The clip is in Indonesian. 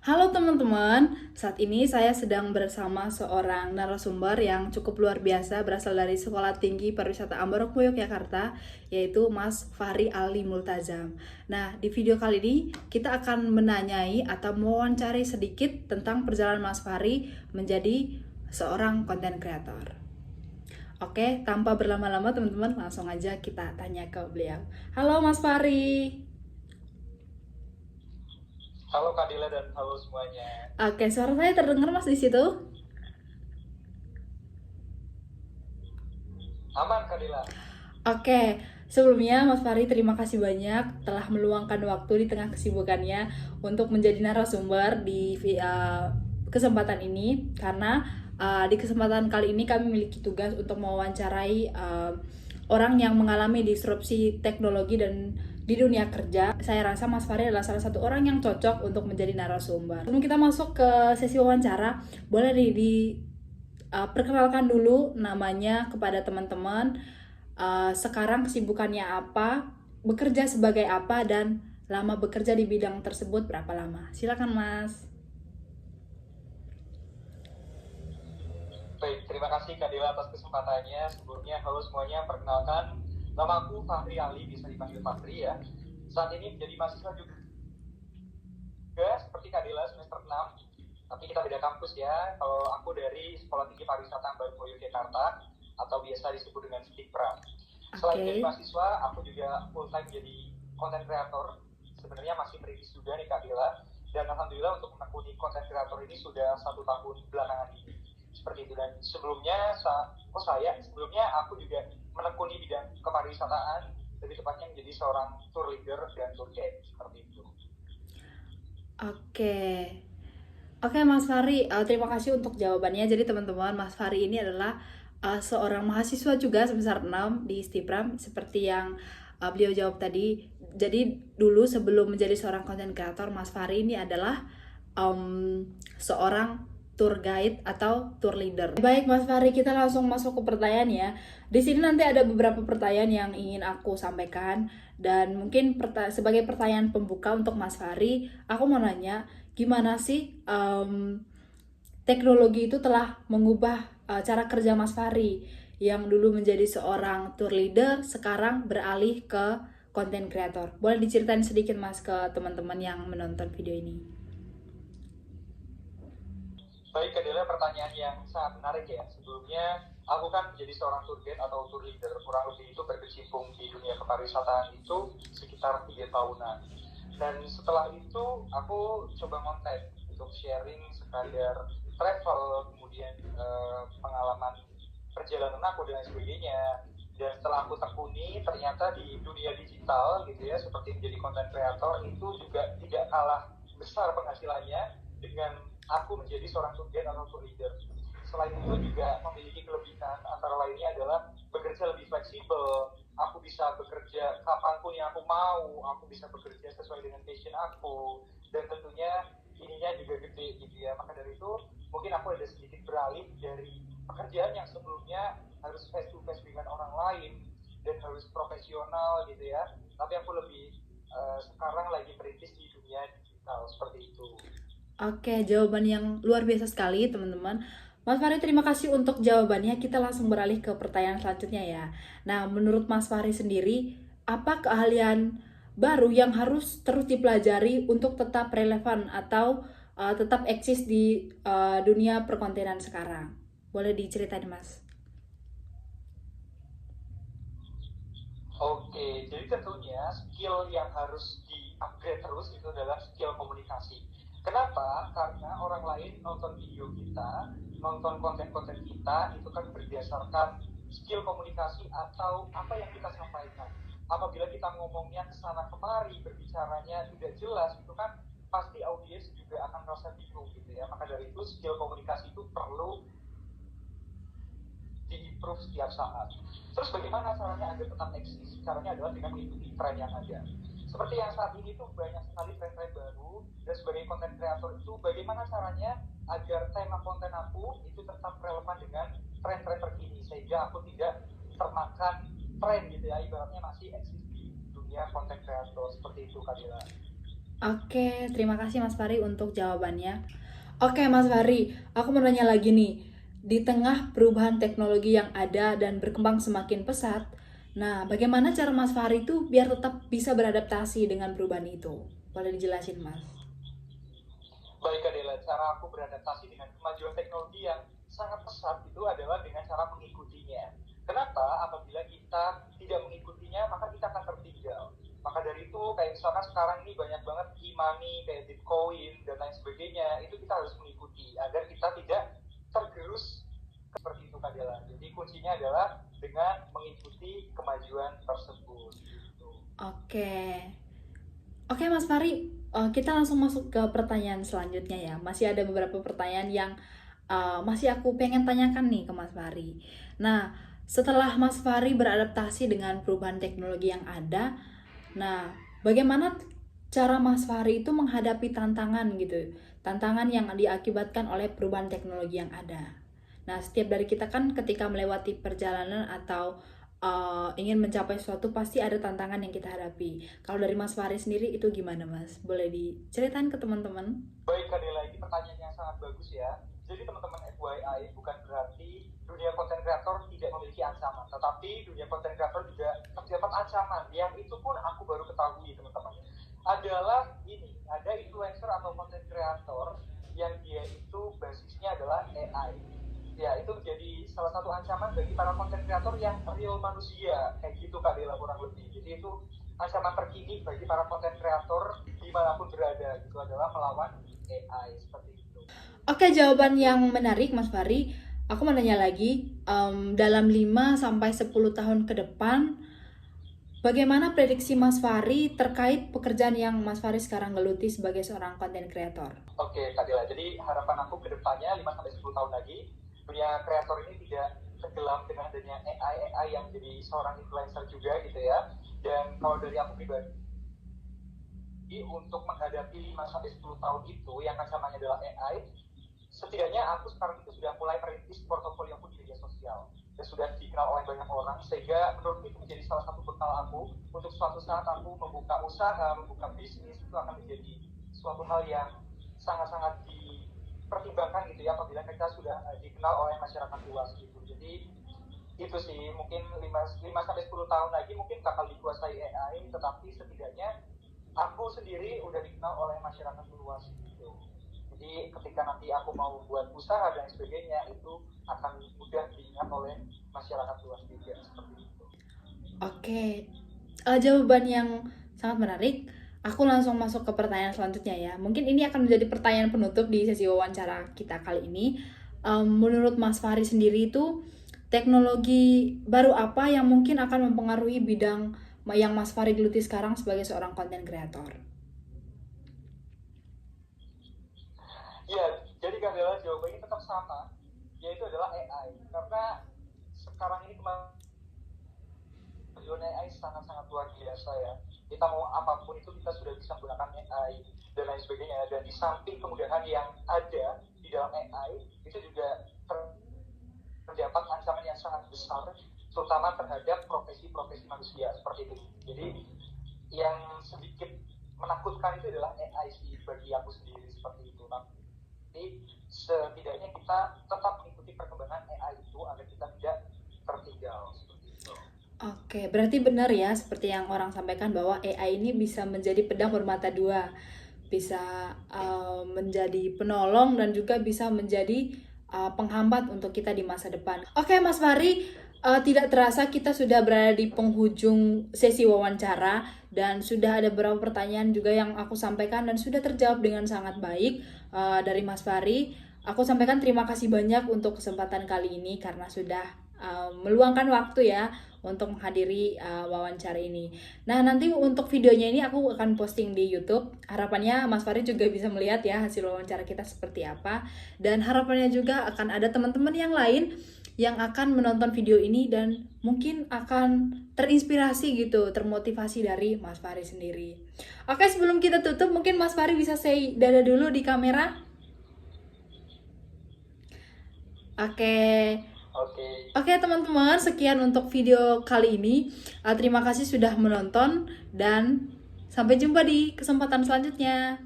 Halo teman-teman, saat ini saya sedang bersama seorang narasumber yang cukup luar biasa berasal dari Sekolah Tinggi Pariwisata Ambarukmo Yogyakarta, yaitu Mas Fahri Ali Multazam. Nah, di video kali ini kita akan menanyai atau mewawancari sedikit tentang perjalanan Mas Fahri menjadi seorang konten kreator. Oke, tanpa berlama-lama teman-teman, langsung aja kita tanya ke beliau. Halo Mas Fahri. Halo Kadila dan halo semuanya. Oke, suara saya terdengar Mas di situ? Aman Kadila. Oke, sebelumnya Mas Fahri terima kasih banyak telah meluangkan waktu di tengah kesibukannya untuk menjadi narasumber di kesempatan ini karena di kesempatan kali ini kami memiliki tugas untuk mewawancarai orang yang mengalami disrupsi teknologi dan di dunia kerja. Saya rasa Mas Fahri adalah salah satu orang yang cocok untuk menjadi narasumber. Sebelum kita masuk ke sesi wawancara, boleh perkenalkan dulu namanya kepada teman-teman. Sekarang kesibukannya apa, bekerja sebagai apa, dan lama bekerja di bidang tersebut berapa lama? Silakan Mas. Baik, terima kasih Kadila atas kesempatannya. Sebelumnya halo semuanya, perkenalkan nama aku Fahri Ali, bisa dipanggil Fahri ya. Saat ini menjadi mahasiswa juga seperti Kadila semester 6. Tapi kita beda kampus ya. Kalau aku dari Sekolah Tinggi Pariwisata Ambarukmo Yogyakarta atau biasa disebut dengan STIPRA. Selain Oke. jadi mahasiswa, aku juga full time jadi content creator. Sebenarnya masih merintis juga nih Kak Dila. Dan alhamdulillah untuk menekuni content creator ini sudah 1 tahun belakangan ini. Seperti itu. Dan sebelumnya aku juga menekuni bidang kepariwisataan, lebih tepatnya menjadi seorang tour leader dan tour guide seperti itu. Oke. Oke Mas Fahri, terima kasih untuk jawabannya. Jadi teman-teman, Mas Fahri ini adalah seorang mahasiswa juga semester 6 di Stipram seperti yang beliau jawab tadi. Jadi dulu sebelum menjadi seorang content creator, Mas Fahri ini adalah seorang tour guide atau tour leader. Baik Mas Fahri, kita langsung masuk ke pertanyaan ya. Di sini nanti ada beberapa pertanyaan yang ingin aku sampaikan dan mungkin sebagai pertanyaan pembuka untuk Mas Fahri, aku mau nanya gimana sih teknologi itu telah mengubah cara kerja Mas Fahri yang dulu menjadi seorang tour leader, sekarang beralih ke content creator. Boleh diceritain sedikit Mas ke teman-teman yang menonton video ini? Baik, adalah pertanyaan yang sangat menarik ya. Sebelumnya, aku kan menjadi seorang tour guide atau tour leader. Kurang lebih itu berkecimpung di dunia kepariwisataan itu sekitar 3 tahunan. Dan setelah itu, aku coba konten untuk sharing sekadar travel, kemudian pengalaman perjalanan aku dan sebagainya. Dan setelah aku tekuni, ternyata di dunia digital gitu ya, seperti menjadi content creator itu juga tidak kalah besar penghasilannya dengan aku menjadi seorang tour guide atau tour leader. Selain itu juga memiliki kelebihan, antara lainnya adalah bekerja lebih fleksibel. Aku bisa bekerja kapanpun yang aku mau, aku bisa bekerja sesuai dengan passion aku, dan tentunya ininya juga gede gitu ya. Maka dari itu mungkin aku ada sedikit beralih dari pekerjaan yang sebelumnya harus face to face dengan orang lain dan harus profesional gitu ya. Tapi aku lebih sekarang lagi merintis di dunia digital seperti itu. Oke, jawaban yang luar biasa sekali teman-teman. Mas Fahri terima kasih untuk jawabannya. Kita langsung beralih ke pertanyaan selanjutnya ya. Nah, menurut Mas Fahri sendiri, apa keahlian baru yang harus terus dipelajari untuk tetap relevan atau tetap eksis di dunia perkontenan sekarang? Boleh diceritain Mas? Oke, jadi tentunya skill yang harus di-upgrade terus itu adalah skill komunikasi. Kenapa? Karena orang lain nonton video kita, nonton konten-konten kita, itu kan berdasarkan skill komunikasi atau apa yang kita sampaikan. Apabila kita ngomongnya kesana kemari, berbicaranya tidak jelas, itu kan pasti audiens juga akan merasa bingung gitu ya. Maka dari itu skill komunikasi itu perlu di-improve setiap saat. Terus bagaimana caranya agar tetap eksis? Caranya adalah dengan mengikuti tren yang ada. Seperti yang saat ini tuh banyak sekali tren-tren baru, dan sebagai konten kreator itu bagaimana caranya agar tema konten aku itu tetap relevan dengan tren-tren terkini, sehingga aku tidak termakan tren gitu ya, ibaratnya masih eksis di dunia konten kreator seperti itu Kadila. Oke, terima kasih Mas Fari untuk jawabannya. Oke Mas Fari, aku mau nanya lagi nih. Di tengah perubahan teknologi yang ada dan berkembang semakin pesat, nah bagaimana cara Mas Fari itu biar tetap bisa beradaptasi dengan perubahan itu? Boleh dijelasin Mas? Baik Adela, cara aku beradaptasi dengan kemajuan teknologi yang sangat pesat itu adalah dengan cara mengikutinya. Kenapa? Apabila kita tidak mengikutinya, maka kita akan tertinggal. Maka dari itu, kayak misalkan sekarang ini banyak banget e-money, kayak Bitcoin, dan lain sebagainya, itu kita harus mengikuti agar kita tidak tergerus seperti itu Kadela. Jadi kuncinya adalah dengan mengikuti kemajuan tersebut. Gitu. Oke. Oke Mas Fari, kita langsung masuk ke pertanyaan selanjutnya ya. Masih ada beberapa pertanyaan yang masih aku pengen tanyakan nih ke Mas Fari. Nah, setelah Mas Fari beradaptasi dengan perubahan teknologi yang ada, nah bagaimana cara Mas Fari itu menghadapi tantangan gitu? Tantangan yang diakibatkan oleh perubahan teknologi yang ada. Nah, setiap dari kita kan ketika melewati perjalanan atau ingin mencapai sesuatu pasti ada tantangan yang kita hadapi. Kalau dari Mas Fari sendiri itu gimana Mas? Boleh diceritain ke teman-teman? Baik Kadela, ini pertanyaan yang sangat bagus ya. Jadi teman-teman FYI, bukan berarti dunia konten kreator tidak memiliki ancaman, tetapi dunia konten kreator juga terdapat ancaman, yang itu pun aku baru ketahui teman-teman. Adalah ini, ada influencer atau konten kreator yang dia itu basisnya adalah AI. Ya, itu menjadi salah satu ancaman bagi para konten kreator yang real manusia, kayak gitu Kak Dela kurang lebih. Jadi itu ancaman terkini bagi para konten kreator dimanapun berada, itu adalah melawan AI seperti itu. Oke, jawaban yang menarik Mas Fari. Aku mau nanya lagi, dalam 5 sampai 10 tahun ke depan, bagaimana prediksi Mas Fari terkait pekerjaan yang Mas Fari sekarang geluti sebagai seorang content creator? Oke, Kak Dela. Jadi harapan aku ke depannya 5 sampai 10 tahun lagi, dunia kreator ini tidak tenggelam dengan adanya AI yang jadi seorang influencer juga gitu ya. Dan kalau dari aku pribadi, untuk menghadapi 5 sampai 10 tahun itu yang ancamannya adalah AI, setidaknya aku sekarang itu sudah mulai merintis portofolio aku di media sosial dan sudah dikenal oleh banyak orang, sehingga menurutku itu menjadi salah satu bekal aku untuk suatu saat aku membuka usaha, membuka bisnis, itu akan menjadi suatu hal yang sangat-sangat dipertimbangkan gitu ya apabila kita sudah dikenal oleh masyarakat luas gitu. Jadi itu sih mungkin 5 sampai 10 tahun lagi mungkin bakal dikuasai AI, tetapi setidaknya aku sendiri udah dikenal oleh masyarakat luas gitu. Jadi ketika nanti aku mau buat usaha dan sebagainya itu akan mudah diingat oleh masyarakat luas juga seperti itu. Oke, jawaban yang sangat menarik. Aku langsung masuk ke pertanyaan selanjutnya ya. Mungkin ini akan menjadi pertanyaan penutup di sesi wawancara kita kali ini. Menurut Mas Fahri sendiri itu teknologi baru apa yang mungkin akan mempengaruhi bidang yang Mas Fahri geluti sekarang sebagai seorang content creator? Ya, jadi Kak jawabannya tetap sama, yaitu adalah AI. Karena sekarang ini kemajuan AI sangat-sangat luar biasa ya. Kita mau apapun itu kita sudah bisa menggunakan AI dan lain sebagainya. Dan di samping kemudahan yang ada di dalam AI, itu juga terdapat ancaman yang sangat besar, terutama terhadap profesi-profesi manusia seperti itu. Jadi yang sedikit menakutkan itu adalah AI sih bagi aku sendiri seperti itu. Tapi setidaknya kita tetap mengikuti perkembangan AI itu agar kita tidak tertinggal seperti itu. Oke, berarti benar ya seperti yang orang sampaikan bahwa AI ini bisa menjadi pedang bermata dua, bisa menjadi penolong dan juga bisa menjadi penghambat untuk kita di masa depan. Oke, Mas Fahri, tidak terasa kita sudah berada di penghujung sesi wawancara dan sudah ada beberapa pertanyaan juga yang aku sampaikan dan sudah terjawab dengan sangat baik dari Mas Fahri. Aku sampaikan terima kasih banyak untuk kesempatan kali ini karena sudah meluangkan waktu ya untuk menghadiri wawancara ini. Nah, nanti untuk videonya ini aku akan posting di YouTube. Harapannya Mas Fahri juga bisa melihat ya hasil wawancara kita seperti apa. Dan harapannya juga akan ada teman-teman yang lain yang akan menonton video ini dan mungkin akan terinspirasi gitu, termotivasi dari Mas Fahri sendiri. Oke, sebelum kita tutup, mungkin Mas Fahri bisa say dadah dulu di kamera. Oke. Oke teman-teman, sekian untuk video kali ini. Terima kasih sudah menonton dan Sampai jumpa di kesempatan selanjutnya.